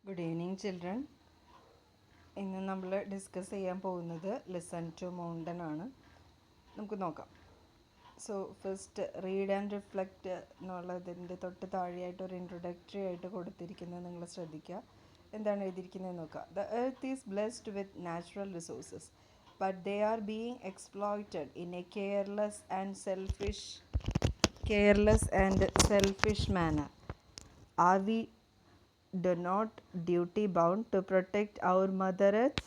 Good evening children. ഇന്ന് നമ്മൾ discuss ചെയ്യാൻ പോകുന്നത് ലിസൺ ടു മൗണ്ടൻ ആണ്. നമുക്ക് നോക്കാം. So first read and reflect എന്നുള്ളതിൻ്റെ തൊട്ട് താഴെയായിട്ട് ഒരു ഇൻട്രൊഡക്ടറി ആയിട്ട് കൊടുത്തിരിക്കുന്നത് നിങ്ങൾ ശ്രദ്ധിക്കുക. എന്താണ് എഴുതിയിരിക്കുന്നത് നോക്കുക. The earth is blessed with natural resources but they are being exploited in a careless and selfish manner. Are we do not duty bound to protect our mother earth?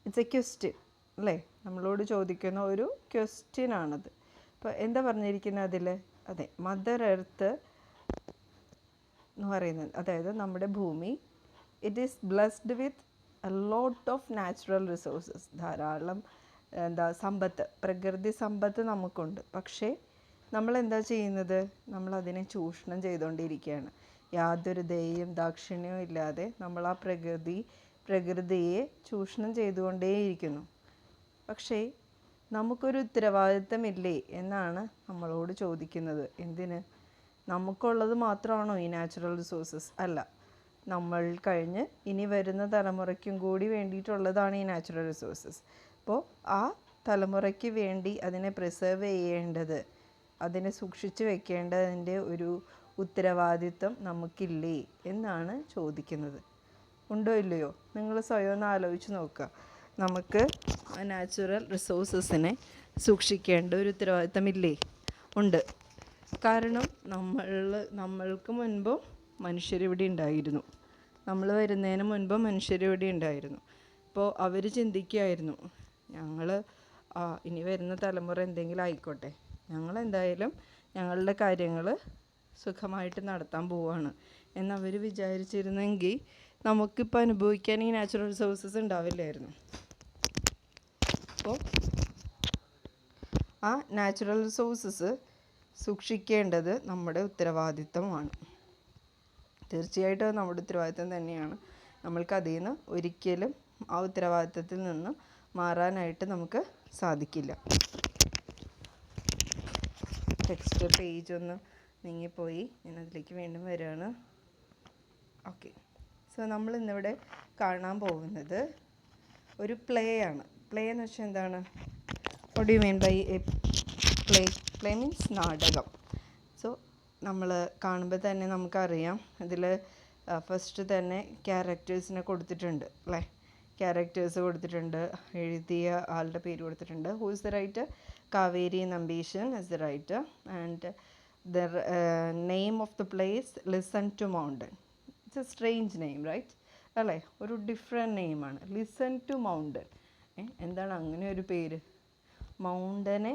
It's a question അല്ലേ? നമ്മളോട് ചോദിക്കുന്ന ഒരു question ആണത്. അപ്പോൾ എന്താ പറഞ്ഞിരിക്കുന്നത് അതിൽ? അതെ, മദർ എർത്ത് എന്ന് പറയുന്നത്, അതായത് നമ്മുടെ ഭൂമി, it is blessed with a lot of natural resources. ധാരാളം പ്രകൃതി സമ്പത്ത് നമുക്കുണ്ട്. പക്ഷേ നമ്മളെന്താ ചെയ്യുന്നത്? നമ്മളതിനെ ചൂഷണം ചെയ്തുകൊണ്ടിരിക്കുകയാണ്. യാതൊരു ദയയും ദാക്ഷിണ്യവും ഇല്ലാതെ നമ്മൾ ആ പ്രകൃതിയെ ചൂഷണം ചെയ്തുകൊണ്ടേയിരിക്കുന്നു. പക്ഷേ നമുക്കൊരു ഉത്തരവാദിത്തമില്ലേ എന്നാണ് നമ്മളോട് ചോദിക്കുന്നത്. എന്തിന്? നമുക്കുള്ളത് മാത്രമാണോ ഈ നാച്ചുറൽ റിസോഴ്സസ്? അല്ല, നമ്മൾ കഴിഞ്ഞ് ഇനി വരുന്ന തലമുറയ്ക്കും കൂടി വേണ്ടിയിട്ടുള്ളതാണ് ഈ നാച്ചുറൽ റിസോഴ്സസ്. അപ്പോൾ ആ തലമുറയ്ക്ക് വേണ്ടി അതിനെ പ്രിസർവ് ചെയ്യേണ്ടത്, അതിനെ സൂക്ഷിച്ചു വെക്കേണ്ടതിൻ്റെ ഒരു ഉത്തരവാദിത്വം നമുക്കില്ലേ എന്നാണ് ചോദിക്കുന്നത്. ഉണ്ടോ ഇല്ലയോ? നിങ്ങൾ സ്വയം ഒന്ന് ആലോചിച്ച് നോക്കുക. നമുക്ക് നാച്ചുറൽ റിസോഴ്സസിനെ സൂക്ഷിക്കേണ്ട ഒരു ഉത്തരവാദിത്തമില്ലേ? ഉണ്ട്. കാരണം നമ്മൾക്ക് മുൻപും മനുഷ്യരിവിടെ ഉണ്ടായിരുന്നു. നമ്മൾ വരുന്നതിന് മുൻപും മനുഷ്യരിവിടെ ഉണ്ടായിരുന്നു. അപ്പോൾ അവർ ചിന്തിക്കുകയായിരുന്നു, ഇനി വരുന്ന തലമുറ എന്തെങ്കിലും ആയിക്കോട്ടെ, ഞങ്ങളെന്തായാലും ഞങ്ങളുടെ കാര്യങ്ങൾ സുഖമായിട്ട് നടത്താൻ പോവുകയാണ് എന്നവർ വിചാരിച്ചിരുന്നെങ്കിൽ നമുക്കിപ്പോൾ അനുഭവിക്കാൻ ഈ നാച്ചുറൽ റിസോഴ്സസ് ഉണ്ടാവില്ലായിരുന്നു. അപ്പോൾ ആ നാച്ചുറൽ റിസോഴ്സസ് സൂക്ഷിക്കേണ്ടത് നമ്മുടെ ഉത്തരവാദിത്തമാണ്. തീർച്ചയായിട്ടും അത് നമ്മുടെ ഉത്തരവാദിത്തം തന്നെയാണ്. നമ്മൾക്ക് അതിൽ നിന്ന് ഒരിക്കലും ആ ഉത്തരവാദിത്തത്തിൽ നിന്ന് മാറാനായിട്ട് നമുക്ക് സാധിക്കില്ല. ടെക്സ്റ്റ് പേജ് ഒന്ന് നീങ്ങിപ്പോയി, ഞാൻ അതിലേക്ക് വീണ്ടും വരികയാണ്. ഓക്കെ, സോ നമ്മൾ ഇന്നിവിടെ കാണാൻ പോകുന്നത് ഒരു പ്ലേ ആണ്. പ്ലേ എന്ന് വെച്ചാൽ എന്താണ്? What do you mean by a play? Play means നാടകം. സോ നമ്മൾ കാണുമ്പോൾ തന്നെ നമുക്കറിയാം, ഇതിൽ ഫസ്റ്റ് തന്നെ ക്യാരക്ടേഴ്സിനെ കൊടുത്തിട്ടുണ്ട് അല്ലേ? ക്യാരക്ടേഴ്സ് കൊടുത്തിട്ടുണ്ട്, എഴുതിയ ആളുടെ പേര് കൊടുത്തിട്ടുണ്ട്. Who is the writer? Kaveri Nambeesan is the writer. And the name of the place, Listen to Mountain. It's a strange name, right? അല്ലേ? ഒരു ഡിഫറെൻറ്റ് നെയിമാണ്, ലിസൺ ടു മൗണ്ടൻ. എന്താണ് അങ്ങനെ ഒരു പേര്? മൗണ്ടനെ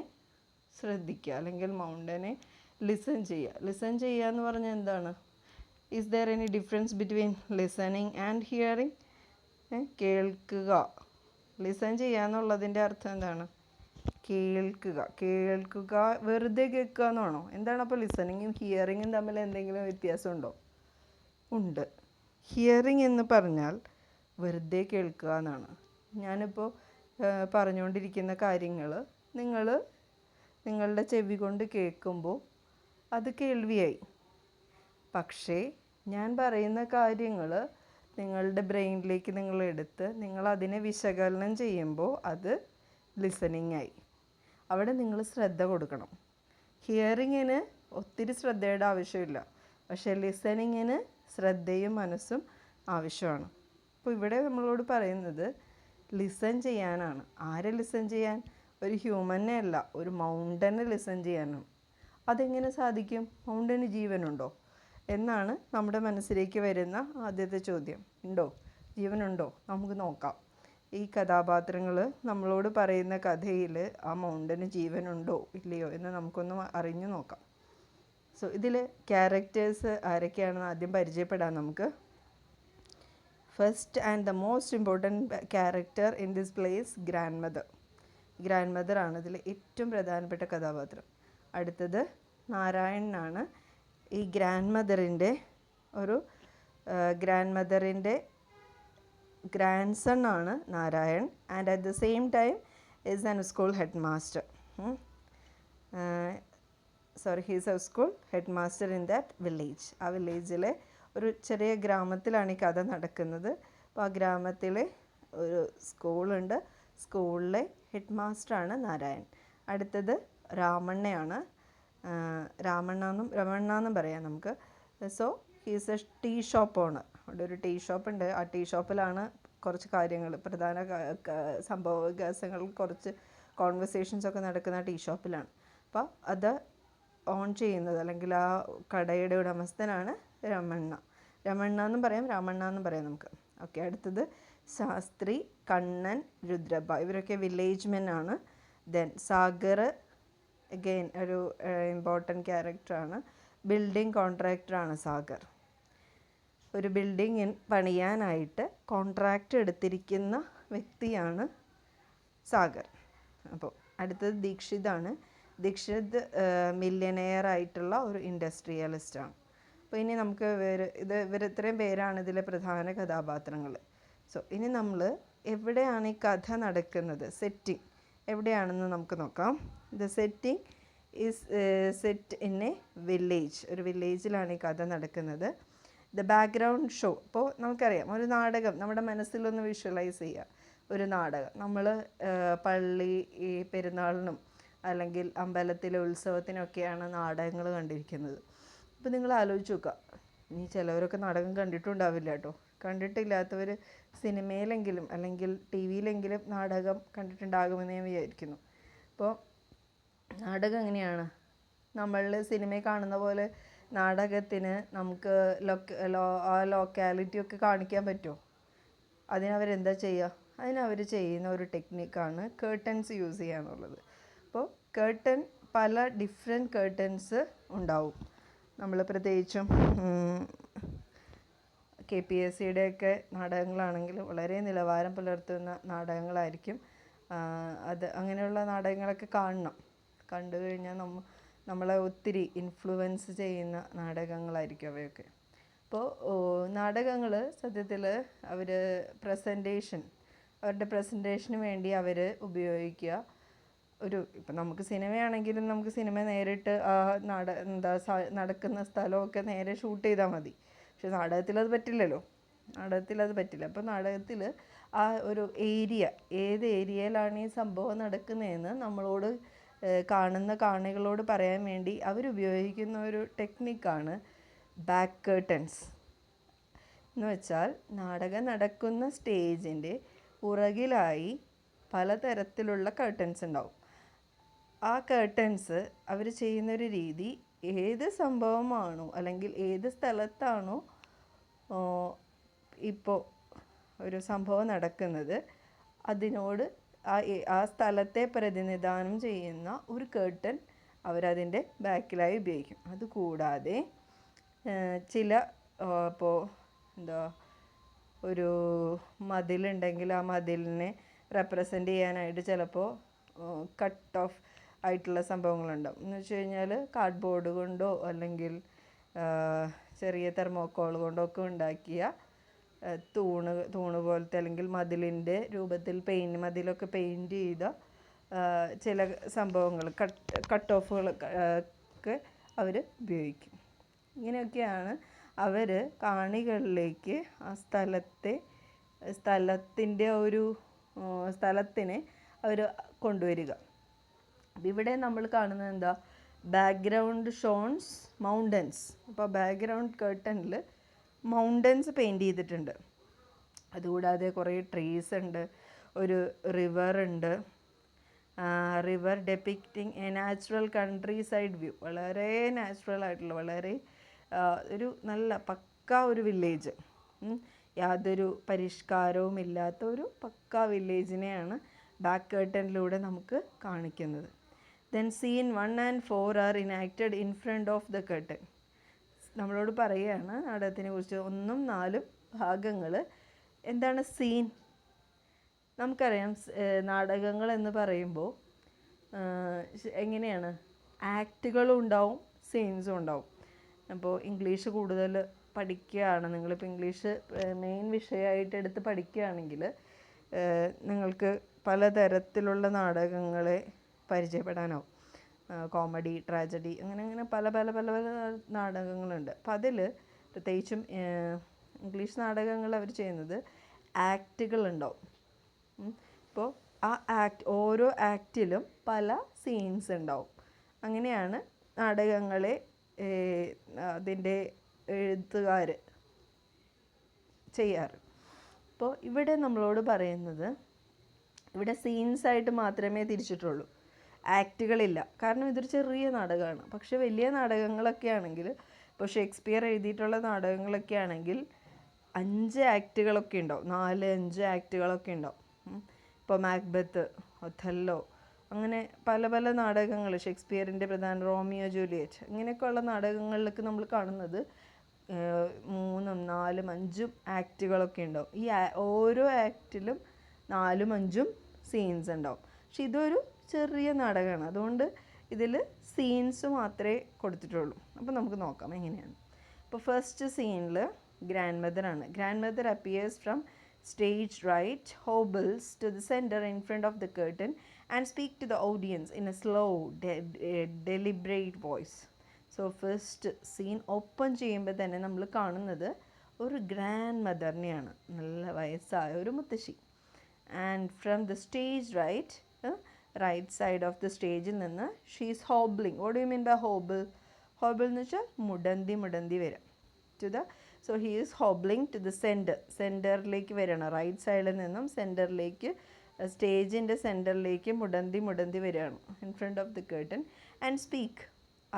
ശ്രദ്ധിക്കുക, അല്ലെങ്കിൽ മൗണ്ടനെ ലിസൺ ചെയ്യുക. ലിസൺ ചെയ്യുക എന്ന് പറഞ്ഞാൽ എന്താണ്? Is there any difference between listening and hearing? കേൾക്കുക. ലിസൺ ചെയ്യുക എന്നുള്ളതിൻ്റെ അർത്ഥം എന്താണ്? കേൾക്കുക, വെറുതെ കേൾക്കുക എന്നാണോ? എന്താണ് അപ്പോൾ ലിസണിങ്ങും ഹിയറിങ്ങും തമ്മിൽ എന്തെങ്കിലും വ്യത്യാസമുണ്ടോ? ഉണ്ട്. ഹിയറിങ് എന്ന് പറഞ്ഞാൽ വെറുതെ കേൾക്കുക എന്നാണ്. ഞാനിപ്പോൾ പറഞ്ഞുകൊണ്ടിരിക്കുന്ന കാര്യങ്ങൾ നിങ്ങളുടെ ചെവി കൊണ്ട് കേൾക്കുമ്പോൾ അത് കേൾവിയായി. പക്ഷേ ഞാൻ പറയുന്ന കാര്യങ്ങൾ നിങ്ങളുടെ ബ്രെയിനിലേക്ക് നിങ്ങളെടുത്ത് നിങ്ങളതിനെ വിശകലനം ചെയ്യുമ്പോൾ അത് ലിസണിങ് ആയി. അവിടെ നിങ്ങൾ ശ്രദ്ധ കൊടുക്കണം. ഹിയറിങ്ങിന് ഒത്തിരി ശ്രദ്ധയുടെ ആവശ്യമില്ല, പക്ഷേ ലിസണിങ്ങിന് ശ്രദ്ധയും മനസ്സും ആവശ്യമാണ്. അപ്പോൾ ഇവിടെ നമ്മളോട് പറയുന്നത് ലിസൺ ചെയ്യാനാണ്. ആരെ ലിസൺ ചെയ്യാൻ? ഒരു ഹ്യൂമനെ അല്ല, ഒരു മൗണ്ടനെ ലിസൺ ചെയ്യാനാണ്. അതെങ്ങനെ സാധിക്കും? മൗണ്ടന് ജീവനുണ്ടോ എന്നാണ് നമ്മുടെ മനസ്സിലേക്ക് വരുന്ന ആദ്യത്തെ ചോദ്യം. ഉണ്ടോ? ജീവനുണ്ടോ? നമുക്ക് നോക്കാം. ഈ കഥാപാത്രങ്ങൾ നമ്മളോട് പറയുന്ന കഥയിൽ ആ മൗണ്ടന് ജീവനുണ്ടോ ഇല്ലയോ എന്ന് നമുക്കൊന്ന് അറിഞ്ഞു നോക്കാം. സോ ഇതിൽ ക്യാരക്ടേഴ്സ് ആരൊക്കെയാണെന്ന് ആദ്യം പരിചയപ്പെടാം നമുക്ക്. First and the most important character in this place, grand mother ആണ് ഇതിൽ ഏറ്റവും പ്രധാനപ്പെട്ട കഥാപാത്രം. അടുത്തത് നാരായണനാണ്. ഈ ഗ്രാൻഡ് മദറിൻ്റെ ഗ്രാൻഡ്സൺ ആണ് Narayan. And at the same time is an school head master. He's A school head master in that village. ആ വില്ലേജിലെ ഒരു ചെറിയ ഗ്രാമത്തിലാണ് ഈ കഥ നടക്കുന്നത്. അപ്പോൾ ആ ഗ്രാമത്തിൽ ഒരു സ്കൂളുണ്ട്. സ്കൂളിലെ ഹെഡ് മാസ്റ്ററാണ് നാരായൺ. അടുത്തത് രാമണ്ണയാണ്. രമണ്ണ എന്നും പറയാം നമുക്ക്. So he's a tea shop owner. അവിടെ ഒരു ടീ ഷോപ്പ് ഉണ്ട്. ആ ടീ ഷോപ്പിലാണ് കുറച്ച് കാര്യങ്ങൾ, പ്രധാന സംഭവ വികാസങ്ങൾ, കുറച്ച് കോൺവെർസേഷൻസ് ഒക്കെ നടക്കുന്ന ടീ ഷോപ്പിലാണ്. അപ്പോൾ അത് ഓൺ ചെയ്യുന്നത് അല്ലെങ്കിൽ ആ കടയുടെ ഉടമസ്ഥനാണ് രമണ്ണ എന്നും പറയാം, രാമണ്ണ എന്നും പറയാം നമുക്ക്. ഓക്കെ. അടുത്തത് ശാസ്ത്രി, കണ്ണൻ, രുദ്രപ്പ, ഇവരൊക്കെ വില്ലേജ് മെൻ ആണ്. ദെൻ സാഗർ അഗെയിൻ ഒരു ഇമ്പോർട്ടൻറ്റ് ക്യാരക്ടറാണ്. ബിൽഡിംഗ് കോൺട്രാക്ടറാണ് സാഗർ. ഒരു ബിൽഡിംഗ് പണിയാനായിട്ട് കോൺട്രാക്റ്റ് എടുത്തിരിക്കുന്ന വ്യക്തിയാണ് സാഗർ. അപ്പോൾ അടുത്തത് ദീക്ഷിതാണ്. ദീക്ഷിത് മില്യനെയർ ആയിട്ടുള്ള ഒരു ഇൻഡസ്ട്രിയലിസ്റ്റാണ്. അപ്പോൾ ഇനി നമുക്ക് ഇത്രയും പേരാണ് ഇതിലെ പ്രധാന കഥാപാത്രങ്ങൾ. സോ ഇനി നമ്മൾ എവിടെയാണ് ഈ കഥ നടക്കുന്നത്, സെറ്റിംഗ് എവിടെയാണെന്ന് നമുക്ക് നോക്കാം. The setting is set in A village. ഒരു വില്ലേജിലാണ് ഈ കഥ നടക്കുന്നത്. The background show. ഇപ്പോൾ നമുക്കറിയാം ഒരു നാടകം നമ്മുടെ മനസ്സിലൊന്ന് വിഷ്വലൈസ് ചെയ്യുക. ഒരു നാടകം നമ്മൾ പള്ളി ഈ പെരുന്നാളിനും അല്ലെങ്കിൽ അമ്പലത്തിലെ ഉത്സവത്തിനൊക്കെയാണ് നാടകങ്ങൾ കണ്ടിരിക്കുന്നത്. അപ്പോൾ നിങ്ങൾ ആലോചിച്ച് നോക്കുക. ഇനി ചിലവരൊക്കെ നാടകം കണ്ടിട്ടുണ്ടാവില്ല കേട്ടോ. കണ്ടിട്ടില്ലാത്തവർ സിനിമയിലെങ്കിലും അല്ലെങ്കിൽ ടി വിയിലെങ്കിലും നാടകം കണ്ടിട്ടുണ്ടാകുമെന്ന് ഞാൻ വിചാരിക്കുന്നു. അപ്പോൾ നാടകം എങ്ങനെയാണ്? നമ്മൾ സിനിമയിൽ കാണുന്ന പോലെ നാടകത്തിന് നമുക്ക് ആ ലൊക്കാലിറ്റി ഒക്കെ കാണിക്കാൻ പറ്റുമോ? അതിനവരെന്താ ചെയ്യുക? അതിനവർ ചെയ്യുന്ന ഒരു ടെക്നിക്കാണ് കേർട്ടൻസ് യൂസ് ചെയ്യുക എന്നുള്ളത്. അപ്പോൾ കേർട്ടൻ പല ഡിഫറെൻറ്റ് കേർട്ടൻസ് ഉണ്ടാവും. നമ്മൾ പ്രത്യേകിച്ചും KPSCയുടെയൊക്കെ നാടകങ്ങളാണെങ്കിൽ വളരെ നിലവാരം പുലർത്തുന്ന നാടകങ്ങളായിരിക്കും. അങ്ങനെയുള്ള നാടകങ്ങളൊക്കെ കാണണം. കണ്ടു കഴിഞ്ഞാൽ നമ്മളെ ഒത്തിരി ഇൻഫ്ലുവൻസ് ചെയ്യുന്ന നാടകങ്ങളായിരിക്കും അവയൊക്കെ. അപ്പോൾ നാടകങ്ങൾ സത്യത്തിൽ അവർ അവരുടെ പ്രസൻറ്റേഷന് വേണ്ടി അവർ ഉപയോഗിക്കുക. ഇപ്പം നമുക്ക് സിനിമയാണെങ്കിലും നമുക്ക് സിനിമ നേരിട്ട് ആ നടക്കുന്ന സ്ഥലമൊക്കെ നേരെ ഷൂട്ട് ചെയ്താൽ മതി. പക്ഷെ നാടകത്തിലത് പറ്റില്ലല്ലോ. അപ്പോൾ നാടകത്തിൽ ആ ഒരു ഏത് ഏരിയയിലാണ് ഈ സംഭവം നടക്കുന്നതെന്ന് നമ്മളോട് കാണികളോട് പറയാൻ വേണ്ടി അവരുപയോഗിക്കുന്ന ഒരു ടെക്നിക്കാണ് ബാക്ക് കേർട്ടൻസ്. എന്ന് വെച്ചാൽ നാടകം നടക്കുന്ന സ്റ്റേജിൻ്റെ പുറകിലായി പലതരത്തിലുള്ള കേർട്ടൻസ് ഉണ്ടാവും. ആ കേർട്ടൻസ് അവർ ചെയ്യുന്നൊരു രീതി, ഏത് സംഭവമാണോ അല്ലെങ്കിൽ ഏത് സ്ഥലത്താണോ ഇപ്പോൾ ഒരു സംഭവം നടക്കുന്നത് അതിനോട് ആ സ്ഥലത്തെ പ്രതിനിധാനം ചെയ്യുന്ന ഒരു കേർട്ടൻ അവരതിൻ്റെ ബാക്കിലായി ഉപയോഗിക്കും. അതുകൂടാതെ ചില ഇപ്പോൾ ഒരു മതിലുണ്ടെങ്കിൽ ആ മതിലിനെ റെപ്രസെൻ്റ് ചെയ്യാനായിട്ട് ചിലപ്പോൾ കട്ട് ഓഫ് ആയിട്ടുള്ള സംഭവങ്ങളുണ്ടാവും. എന്ന് വെച്ച് കഴിഞ്ഞാൽ കാർഡ്ബോർഡ് കൊണ്ടോ അല്ലെങ്കിൽ ചെറിയ തെർമോക്കോൾ കൊണ്ടോ ഒക്കെ ഉണ്ടാക്കിയ തൂണ് പോലത്തെ അല്ലെങ്കിൽ മതിലിൻ്റെ രൂപത്തിൽ മതിലൊക്കെ പെയിൻറ്റ് ചെയ്ത ചില സംഭവങ്ങൾ കട്ട് ഓഫുകൾ ഒക്കെ അവർ ഉപയോഗിക്കും. ഇങ്ങനെയൊക്കെയാണ് അവർ കാണികളിലേക്ക് ആ സ്ഥലത്തിനെ അവർ കൊണ്ടുവരിക. ഇവിടെ നമ്മൾ കാണുന്നത് എന്താ? ബാക്ക്ഗ്രൗണ്ട് ഷോൺസ് മൗണ്ടൻസ്. അപ്പോൾ ബാക്ക്ഗ്രൗണ്ട് കേർട്ടനിൽ മൗണ്ടൻസ് പെയിൻറ്റ് ചെയ്തിട്ടുണ്ട്. അതുകൂടാതെ കുറേ ട്രീസ് ഉണ്ട്, ഒരു റിവർ ഉണ്ട്. River depicting a natural countryside view. വളരെ നാച്ചുറൽ ആയിട്ടുള്ള ഒരു നല്ല പക്കാ ഒരു വില്ലേജ്, യാതൊരു പരിഷ്കാരവും ഇല്ലാത്ത ഒരു പക്കാ വില്ലേജിനെയാണ് ബാക്ക് കേർട്ടനിലൂടെ നമുക്ക് കാണിക്കുന്നത്. Then scene 1 and 4 are enacted in front of the curtain. നമ്മളോട് പറയുകയാണ് നാടകത്തിനെ കുറിച്ച് 1ഉം 4ഉം ഭാഗങ്ങൾ. എന്താണ് സീൻ? നമുക്കറിയാം നാടകങ്ങൾ എന്ന് പറയുമ്പോൾ എങ്ങനെയാണ്, ആക്റ്റുകളും ഉണ്ടാവും സീൻസും ഉണ്ടാവും. അപ്പോൾ ഇംഗ്ലീഷ് കൂടുതൽ പഠിക്കുകയാണ്, നിങ്ങളിപ്പോൾ ഇംഗ്ലീഷ് മെയിൻ വിഷയമായിട്ട് എടുത്ത് പഠിക്കുകയാണെങ്കിൽ നിങ്ങൾക്ക് പലതരത്തിലുള്ള നാടകങ്ങളെ പരിചയപ്പെടാനാവും. കോമഡി, ട്രാജഡി, അങ്ങനെ പല നാടകങ്ങളുണ്ട്. അപ്പം അതിൽ പ്രത്യേകിച്ചും ഇംഗ്ലീഷ് നാടകങ്ങൾ അവർ ചെയ്യുന്നത് ആക്റ്റുകളുണ്ടാവും. ഇപ്പോൾ ആ ഓരോ ആക്റ്റിലും പല സീൻസ് ഉണ്ടാവും. അങ്ങനെയാണ് നാടകങ്ങളെ അതിൻ്റെ എഴുത്തുകാർ ചെയ്യാറ്. അപ്പോൾ ഇവിടെ നമ്മളോട് പറയുന്നത് ഇവിടെ സീൻസായിട്ട് മാത്രമേ തിരിച്ചിട്ടുള്ളൂ, ആക്റ്റുകളില്ല. കാരണം ഇതൊരു ചെറിയ നാടകമാണ്. പക്ഷെ വലിയ നാടകങ്ങളൊക്കെ ആണെങ്കിൽ, ഇപ്പോൾ ഷേക്സ്പിയർ എഴുതിയിട്ടുള്ള നാടകങ്ങളൊക്കെ ആണെങ്കിൽ 5 ആക്റ്റുകളൊക്കെ ഉണ്ടാവും, 4-5 ആക്റ്റുകളൊക്കെ ഉണ്ടാവും. ഇപ്പോൾ മാക്ബത്ത്, ഒഥല്ലോ, അങ്ങനെ പല പല നാടകങ്ങൾ, ഷേക്സ്പിയറിൻ്റെ പ്രധാന റോമിയോ ജൂലിയറ്റ്, ഇങ്ങനെയൊക്കെയുള്ള നാടകങ്ങളിലൊക്കെ നമ്മൾ കാണുന്നത് 3, 4, 5 ആക്റ്റുകളൊക്കെ ഉണ്ടാവും. ഈ ഓരോ ആക്റ്റിലും 4, 5 സീൻസ് ഉണ്ടാവും. പക്ഷെ ഇതൊരു ചെറിയ നാടകമാണ്, അതുകൊണ്ട് ഇതിൽ സീൻസ് മാത്രമേ കൊടുത്തിട്ടുള്ളൂ. അപ്പോൾ നമുക്ക് നോക്കാം എങ്ങനെയാണ്. ഇപ്പോൾ ഫസ്റ്റ് സീനിൽ ഗ്രാൻഡ് മദറാണ്. Grandmother appears from stage right, hobbles to the center in front of the curtain and speak to the audience in a slow, deliberate voice. So first scene open ചെയ്യുമ്പോൾ തന്നെ നമ്മൾ കാണുന്നത് ഒരു grand മദറിനെയാണ്, നല്ല വയസ്സായ ഒരു മുത്തശ്ശി. And from the stage right side of the സ്റ്റേജിൽ നിന്ന് she is hobbling. What do you mean by hobble? Hobble എന്ന് വെച്ചാൽ മുടന്തി വരാം. So he is hobbling to the സെൻറ്ററിലേക്ക് വരികയാണ്. റൈറ്റ് സൈഡിൽ നിന്നും സെൻറ്ററിലേക്ക്, സ്റ്റേജിൻ്റെ സെൻറ്ററിലേക്ക് മുടന്തി വരികയാണ് in front of the curtain. And speak,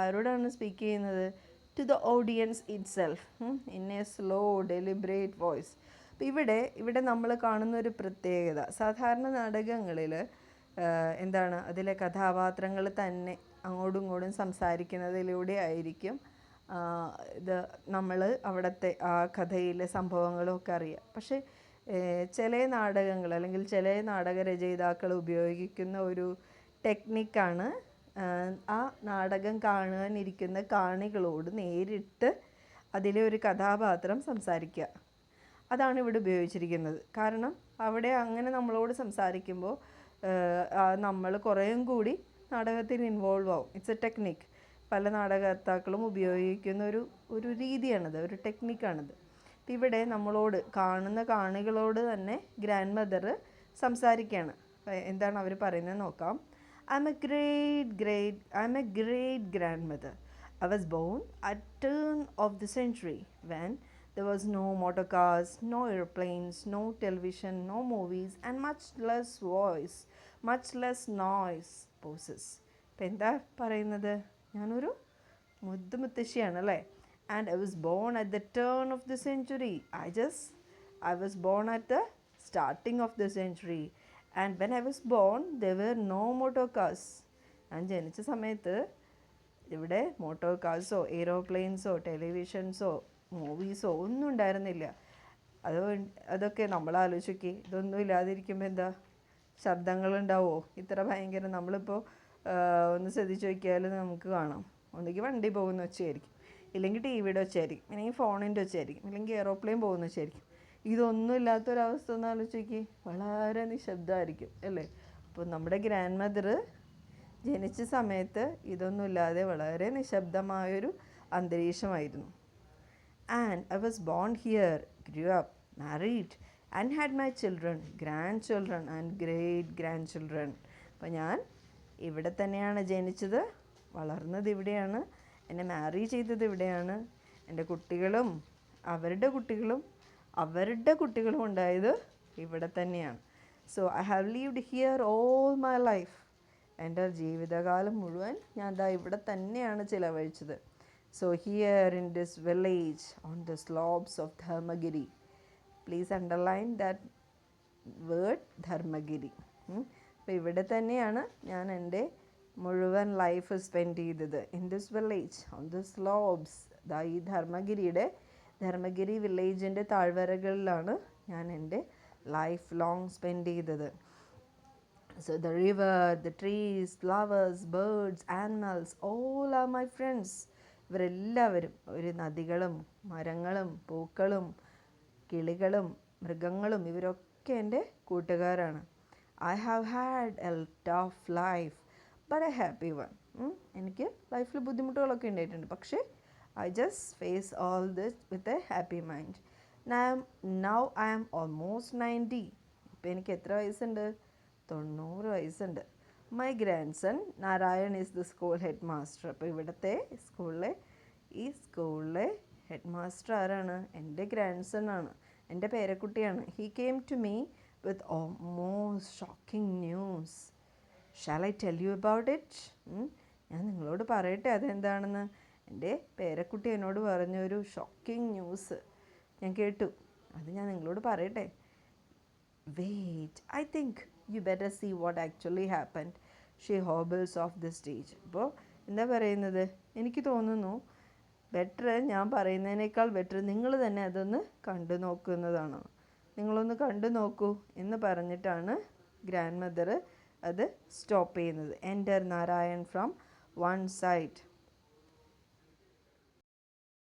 ആരോടാണ് സ്പീക്ക് ചെയ്യുന്നത്? To the audience itself in a slow deliberate voice. അപ്പോൾ ഇവിടെ നമ്മൾ കാണുന്ന ഒരു പ്രത്യേകത, സാധാരണ നാടകങ്ങളിൽ എന്താണ്, അതിലെ കഥാപാത്രങ്ങൾ തന്നെ അങ്ങോട്ടും ഇങ്ങോട്ടും സംസാരിക്കുന്നതിലൂടെ ആയിരിക്കും ഇത് നമ്മൾ അവിടുത്തെ ആ കഥയിലെ സംഭവങ്ങളൊക്കെ അറിയാം. പക്ഷേ ചില നാടകങ്ങൾ അല്ലെങ്കിൽ ചില നാടകരചയിതാക്കൾ ഉപയോഗിക്കുന്ന ഒരു ടെക്നിക്കാണ് ആ നാടകം കാണാനിരിക്കുന്ന കാണികളോട് നേരിട്ട് അതിലെ ഒരു കഥാപാത്രം സംസാരിക്കുക. അതാണ് ഇവിടെ ഉപയോഗിച്ചിരിക്കുന്നത്. കാരണം അവിടെ അങ്ങനെ നമ്മളോട് സംസാരിക്കുമ്പോൾ നമ്മൾ കുറേയും കൂടി നാടകത്തിൽ ഇൻവോൾവ് ആവും. It's A technique. പല നാടകകർത്താക്കളും ഉപയോഗിക്കുന്ന ഒരു രീതിയാണിത്, ഒരു ടെക്നിക്കാണിത്. ഇവിടെ നമ്മളോട്, കാണുന്ന കാണികളോട് തന്നെ ഗ്രാൻഡ് മദർ സംസാരിക്കുകയാണ്. എന്താണ് അവർ പറയുന്നത് നോക്കാം. I'm a great grandmother. I was born at turn of the century when there was no motor cars, no airplanes, no television, no movies, and much less noise poses. ഇപ്പം എന്താ പറയുന്നത്? ഞാനൊരു മുത്തശ്ശിയാണ് അല്ലേ. And I was born at the turn of the century. I was born at the starting of the century. And when I was born, there were no motor cars. ഞാൻ ജനിച്ച സമയത്ത് ഇവിടെ motor കാർസോ എയ്റോപ്ലെയിൻസോ ടെലിവിഷൻസോ മൂവീസോ ഒന്നും ഉണ്ടായിരുന്നില്ല. അതൊക്കെ നമ്മൾ ആലോചിക്കുക, ഇതൊന്നും ഇല്ലാതിരിക്കുമ്പോൾ എന്താ ശബ്ദങ്ങളുണ്ടാവുമോ ഇത്ര ഭയങ്കര? നമ്മളിപ്പോൾ ഒന്ന് ശ്രദ്ധിച്ച് നോക്കിയാൽ നമുക്ക് കാണാം, ഒന്നുകിൽ വണ്ടി പോകുന്ന ഒച്ചയായിരിക്കും, ഇല്ലെങ്കിൽ ടി വിയുടെ ഒച്ചയായിരിക്കും, ഇല്ലെങ്കിൽ ഫോണിൻ്റെ ഒച്ചയായിരിക്കും, ഇല്ലെങ്കിൽ എയ്റോപ്ലെയിൻ പോകുന്ന ഒച്ചയായിരിക്കും. ഇതൊന്നും ഇല്ലാത്തൊരവസ്ഥ ഒന്ന് ആലോചിക്കുക, വളരെ നിശബ്ദമായിരിക്കും അല്ലേ. അപ്പോൾ നമ്മുടെ ഗ്രാൻഡ് മദർ ജനിച്ച സമയത്ത് ഇതൊന്നുമില്ലാതെ വളരെ നിശബ്ദമായൊരു അന്തരീക്ഷമായിരുന്നു. And I was born here, grew up, married and had my children, grandchildren and great grandchildren. അപ്പോൾ ഞാൻ ഇവിടെ തന്നെയാണ് ജനിച്ചത്, വളർന്നത് ഇവിടെയാണ്, എന്നെ മാരി ചെയ്തത് ഇവിടെയാണ്, എൻ്റെ കുട്ടികളും അവരുടെ കുട്ടികളും ഉണ്ടായത് ഇവിടെ തന്നെയാണ്. So I have lived here all my life. എൻ്റെ ജീവിതകാലം മുഴുവൻ ഞാൻ ഇവിടെ തന്നെയാണ് ചിലവഴിച്ചത്. So here in this village on the slopes of Dharmagiri. Please underline that word Dharmagiri. അപ്പോൾ ഇവിടെ തന്നെയാണ് ഞാൻ എൻ്റെ മുഴുവൻ ലൈഫ് സ്പെൻഡ് ചെയ്തത്. In this village on the slopes, ഈ ധർമ്മഗിരി വില്ലേജിൻ്റെ താഴ്വരകളിലാണ് ഞാൻ എൻ്റെ ലൈഫ് ലോങ് സ്പെൻഡ് ചെയ്തത്. So the river, the trees, flowers, birds, animals, all are my friends. ഇവരെല്ലാവരും, ഒരു നദികളും മരങ്ങളും പൂക്കളും കിളികളും മൃഗങ്ങളും ഇവരൊക്കെ എൻ്റെ കൂട്ടുകാരാണ്. I have had a tough life but a happy one. എനിക്ക് ലൈഫിൽ ബുദ്ധിമുട്ടുകളൊക്കെ ഉണ്ടായിട്ടുണ്ട്, പക്ഷേ I just face all this with a happy mind. Now I am almost 90. ഇപ്പം എനിക്ക് എത്ര വയസ്സുണ്ട്? 90 വയസ്സുണ്ട്. My grandson Narayan is the school headmaster. അപ്പോൾ ഇവിടുത്തെ സ്കൂളിലെ ഹെഡ് മാസ്റ്റർ ആരാണ്? എൻ്റെ ഗ്രാൻഡ് സൺ ആണ്, എൻ്റെ പേരക്കുട്ടിയാണ്. He came to me with most shocking news. Shall I tell you about it? ഞാൻ നിങ്ങളോട് പറയട്ടെ അതെന്താണെന്ന്. എൻ്റെ പേരക്കുട്ടി എന്നോട് പറഞ്ഞൊരു ഷോക്കിംഗ് ന്യൂസ് ഞാൻ കേട്ടു, അത് ഞാൻ നിങ്ങളോട് പറയട്ടെ. Wait, I think you better see what actually happened. She hobbles off the stage. അപ്പോൾ എന്താ പറയുന്നത്? എനിക്ക് തോന്നുന്നു ബെറ്റർ, ഞാൻ പറയുന്നതിനേക്കാൾ ബെറ്റർ നിങ്ങൾ തന്നെ അതൊന്ന് കണ്ടു നോക്കുന്നതാണ്. നിങ്ങളൊന്ന് കണ്ടു നോക്കൂ എന്ന് പറഞ്ഞിട്ടാണ് ഗ്രാൻഡ് മദർ അത് സ്റ്റോപ്പ് ചെയ്യുന്നത്. Enter Narayan from one side.